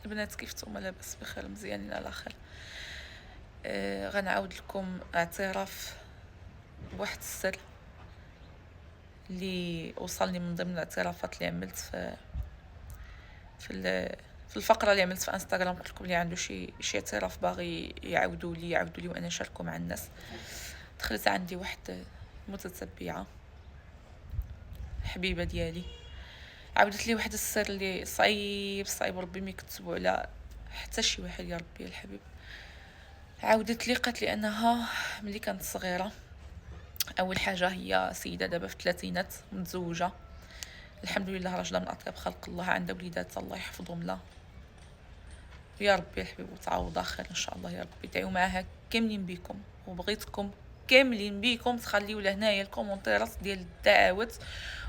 البنات كيف نتوما؟ لاباس بخير؟ مزيانين على خير. غنعاود لكم اعتراف بواحد السر اللي وصلني من ضمن الاعترافات اللي عملت في الفقره اللي عملت في انستغرام. قلت لكم اللي عنده شي اعتراف باغي يعاودوا لي وانا نشاركه مع الناس. دخلت عندي واحد متتبعه حبيبه ديالي، عاودت لي واحد السر اللي صعيب ربي ما يكتبوا على حتى شي واحد يا ربي الحبيب. عاودت لي قالت لي انها ملي كانت صغيره، اول حاجه هي سيده دابا في الثلاثينات متزوجه الحمد لله، راجله من اطيب خلق الله، عندها وليدات الله يحفظهم لها يا ربي الحبيب وتعوضها خير ان شاء الله يا ربي. دعيو معاها كاملين بكم وبغيتكم كاملين بكم تخليو لهنايا الكومونتيرات ديال الدعوات،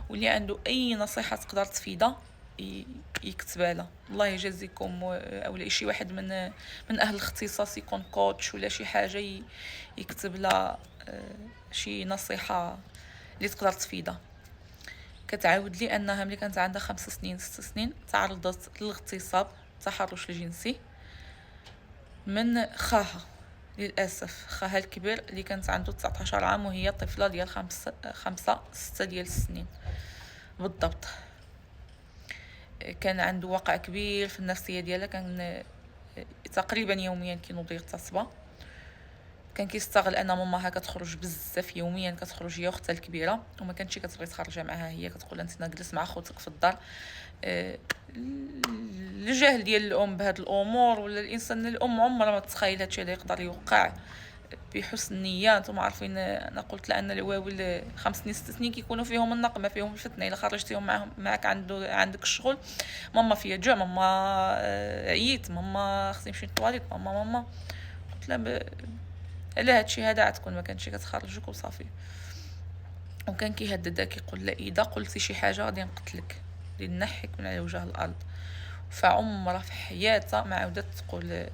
واللي عنده اي نصيحه تقدر تفيدها يكتبها لها. الله يجازيكم. او شي واحد من اهل الاختصاص يكون كوتش ولا شي حاجه يكتب لها شي نصيحه اللي تقدر تفيدها. كتعاود لي انها ملي كانت عندها 5 سنين 6 سنين تعرضت للاغتصاب التحرش الجنسي من خاها. للاسف خاها الكبير اللي كانت عنده 19 عام وهي طفله ديال 5 6 ديال السنين بالضبط. كان عنده وقع كبير في النفسيه ديالها، كان تقريبا يوميا كينوض يغتصبها. كان كيستغل ان ماماها كتخرج بزاف يوميا، كتخرج هي واختها الكبيره وما كانتش كتبغي تخرجها معها، هي كتقول لها انت نجلس مع خوتك في الدار. الجهل ديال الام بهاد الامور، ولا الانسان الام عمرها ما تخيل هادشي هذا يقدر يوقع بحسن نيه. نتوما عارفين انا قلت لان الواول 5 سنين 6 سنين كيكونوا فيهم النقمه، فيهم الفتنه. الا خرجتيهم معك عندك الشغل، ماما فيا جوع، ماما عييت، ماما خصني نمشي للطواليت، ماما قلت لها على هادشي هذا عتكون ما كانتش كتخرجك وصافي. وكان كيهددها كيقول لها اذا قلتي شي حاجه غادي نقتلك، غادي نحيك من على وجه الارض. فعمرها في حياتها ما عاودت تقول،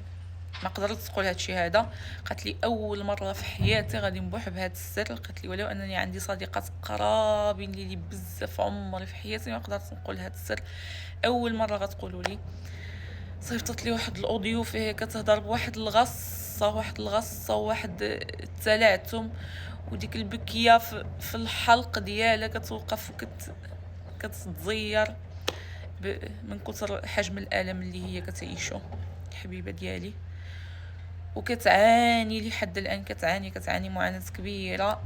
ما قدرت تقول هادشي هذا. قالت لي اول مره في حياتي غادي نبوح بهذا السر. قالت لي ولو انني عندي صديقات قرابين لي بزاف، عمري في حياتي ما قدرت نقول هذا السر، اول مره غتقولوا لي. صيفطت لي واحد الاوديو فيه كتهضر بواحد الغصه وواحد التلعثم، وديك البكيه في الحلق ديالها كتوقف كتتزير من كثر حجم الالم اللي هي كتعيشه الحبيبه ديالي. وكتعاني لحد الان، كتعاني معاناه كبيره.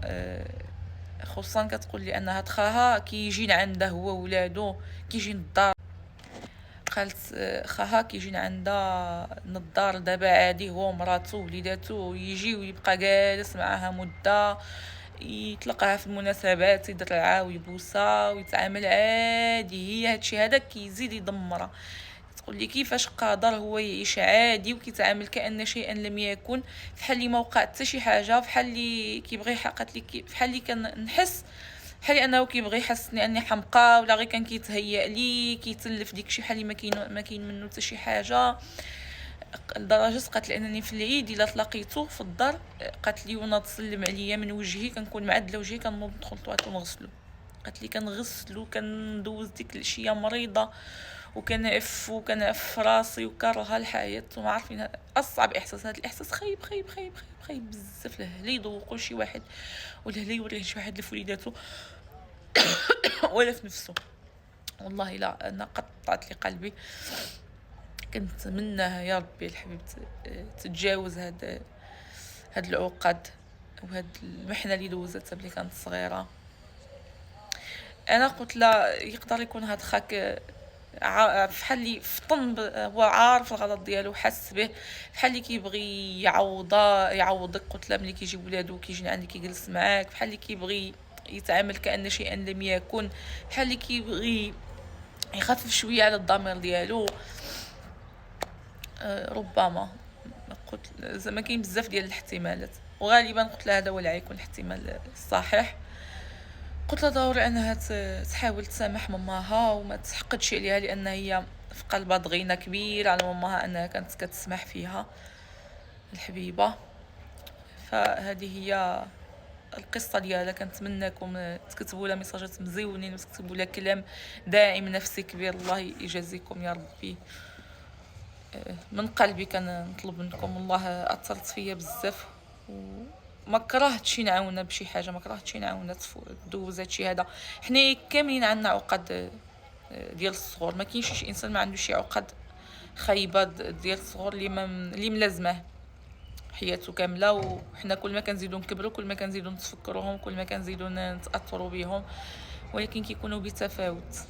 خصوصا كتقول لي ان هاد خاها كيجي عندها هو وولادو، كيجي للدار. قالت خاها كيجي عندها نضار دابا عادي، هو ومراتو ووليداتو، يجي ويبقى جالس معاها مده، يطلقها في المناسبات، يدرعها ويبوسها ويتعامل عادي. هي هادشي هذا كيزيد يدمرها. تقول لي كيفاش قادر هو يعيش عادي وكيتعامل كأن شيئا لم يكن، فحال لي ما وقع حتى شي حاجه، فحال لي كيبغي قالت لي فحال لي كنحس بحال انه كيبغي يحسني اني حمقى، ولا غير كان كيتهيأ لي كيتلف ديكشي بحال ما كاين منه حتى شي حاجه. لدرجه قالت لي انني في العيد الا تلاقيته في الدار، قالت لي وناض تسلم عليا من وجهي كنكون معدله وجهي كنوض ندخل للطواليت ونغسلو. قالت لي كنغسلو، كندوز ديك العشيه مريضه وكنعف راسي وكرهها الحياه. وما عارفين اصعب احساس، هذا الاحساس خايب خايب خايب خايب خايب بزاف. لهلا يذوقوا شي واحد، ولا هلا يوريه شي واحد لوليداتو ولا في نفسه. والله لا، انا قطعت لي قلبي. كنت منها يا ربي الحبيب تتجاوز هاد العقد وهاد المحنه اللي دوزتها ملي كانت صغيره. انا قلت لا، يقدر يكون هاد خاك فحال لي فطن هو عارف الغلط ديالو وحس به، بحال لي كيبغي يعوضك. قلت له ملي كيجي ولادو كيجي عندي كيجلس معاك، بحال لي كيبغي يتعامل كأن شيئا لم يكن، بحال لي كيبغي يخفف شويه على الضمير ديالو. ربما قلت زعما كاين بزاف ديال الاحتمالات، وغالبا قلت لها هذا هو اللي غيكون الاحتمال الصحيح. قلت لها ضروري انها تحاول تسامح ماماها وما تحقدش عليها، لان هي في قلبها ضغينه كبيره على ماماها انها كانت كتسمح فيها الحبيبه. فهذه هي القصه ديالها. كنتمنىكم تكتبوا لها ميساجات مزيونين وتكتبوا لها كلام داعم نفسي كبير. الله يجازيكم يا ربي. من قلبي كنطلب منكم، والله اثرت فيا بزاف، وما كرهتش نعاونها بشي حاجه، ما كرهتش نعاونها دوز هادشي هذا. حنا كاملين عندنا عقد ديال الصغور، ما كاينش شي انسان ما عندوش شي عقد خايبه ديال الصغور اللي ملازمه حياته كامله. وحنا كل ما كنزيدو نكبروا كل ما كنزيدو نتفكروهم، كل ما كنزيدو نتاثروا بهم، ولكن كيكونوا بتفاوت.